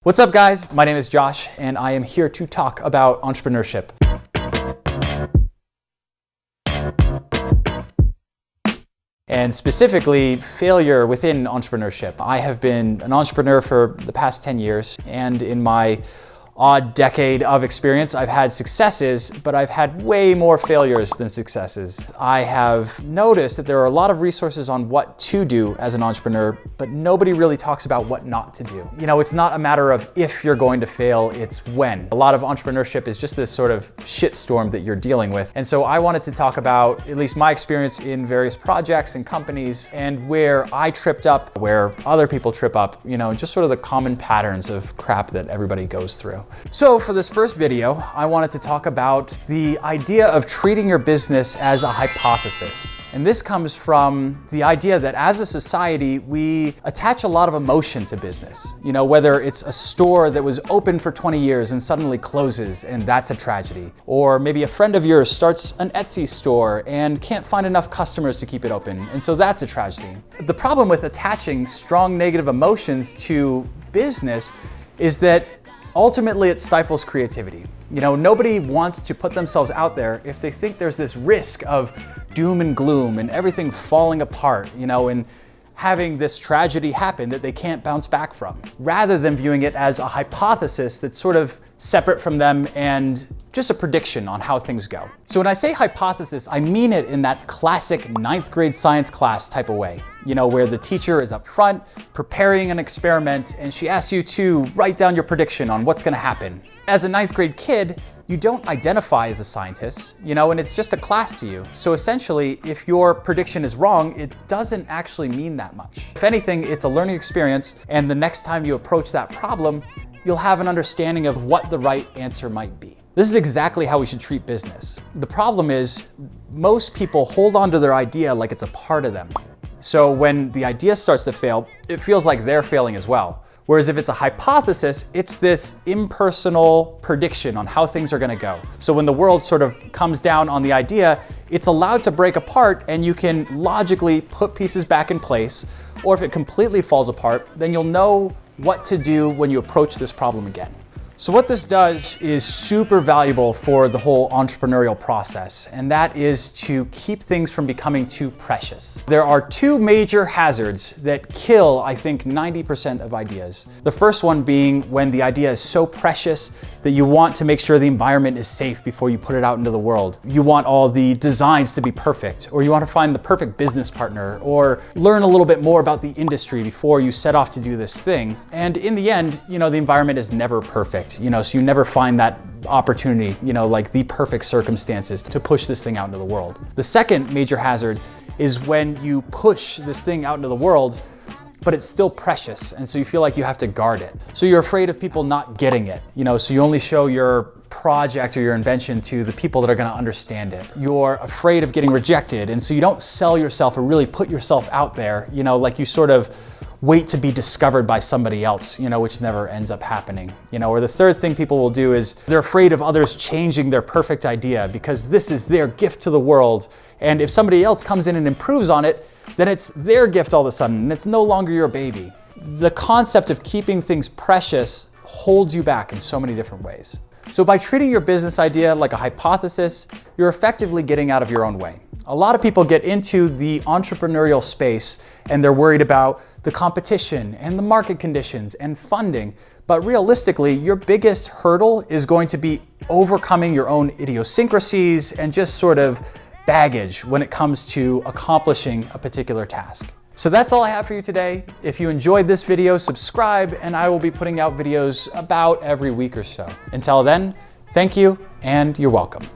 What's up, guys? My name is Josh, and I am here to talk about entrepreneurship. And specifically, failure within entrepreneurship. I have been an entrepreneur for the past 10 years, and in my odd decade of experience, I've had successes, but I've had way more failures than successes. I have noticed that there are a lot of resources on what to do as an entrepreneur, but nobody really talks about what not to do. You know, it's not a matter of if you're going to fail, it's when. A lot of entrepreneurship is just this sort of shitstorm that you're dealing with. And so I wanted to talk about at least my experience in various projects and companies and where I tripped up, where other people trip up, you know, just sort of the common patterns of crap that everybody goes through. So for this first video, I wanted to talk about the idea of treating your business as a hypothesis. And this comes from the idea that as a society, we attach a lot of emotion to business. You know, whether it's a store that was open for 20 years and suddenly closes, and that's a tragedy. Or maybe a friend of yours starts an Etsy store and can't find enough customers to keep it open, and so that's a tragedy. The problem with attaching strong negative emotions to business is that ultimately, it stifles creativity. You know, nobody wants to put themselves out there if they think there's this risk of doom and gloom and everything falling apart, you know, and having this tragedy happen that they can't bounce back from, rather than viewing it as a hypothesis that's sort of separate from them and just a prediction on how things go. So when I say hypothesis, I mean it in that classic 9th grade science class type of way, you know, where the teacher is up front preparing an experiment and she asks you to write down your prediction on what's gonna happen. As a 9th grade kid, you don't identify as a scientist, you know, and it's just a class to you. So essentially, if your prediction is wrong, it doesn't actually mean that much. If anything, it's a learning experience, and the next time you approach that problem, you'll have an understanding of what the right answer might be. This is exactly how we should treat business. The problem is, most people hold on to their idea like it's a part of them. So when the idea starts to fail, it feels like they're failing as well. Whereas if it's a hypothesis, it's this impersonal prediction on how things are gonna go. So when the world sort of comes down on the idea, it's allowed to break apart and you can logically put pieces back in place. Or if it completely falls apart, then you'll know what to do when you approach this problem again. So what this does is super valuable for the whole entrepreneurial process, and that is to keep things from becoming too precious. There are two major hazards that kill, I think, 90% of ideas. The first one being when the idea is so precious that you want to make sure the environment is safe before you put it out into the world. You want all the designs to be perfect, or you want to find the perfect business partner, or learn a little bit more about the industry before you set off to do this thing. And in the end, you know, the environment is never perfect. You know, so you never find that opportunity, you know, like the perfect circumstances to push this thing out into the world. The second major hazard is when you push this thing out into the world, but it's still precious, and so you feel like you have to guard it. So you're afraid of people not getting it, you know, so you only show your project or your invention to the people that are gonna understand it. You're afraid of getting rejected, and so you don't sell yourself or really put yourself out there, you know, like you sort of wait to be discovered by somebody else, you know, which never ends up happening. You know, or the third thing people will do is they're afraid of others changing their perfect idea because this is their gift to the world. And if somebody else comes in and improves on it, then it's their gift all of a sudden, and it's no longer your baby. The concept of keeping things precious holds you back in so many different ways. So by treating your business idea like a hypothesis, you're effectively getting out of your own way. A lot of people get into the entrepreneurial space and they're worried about the competition and the market conditions and funding. But realistically, your biggest hurdle is going to be overcoming your own idiosyncrasies and just sort of baggage when it comes to accomplishing a particular task. So that's all I have for you today. If you enjoyed this video, subscribe, and I will be putting out videos about every week or so. Until then, thank you, and you're welcome.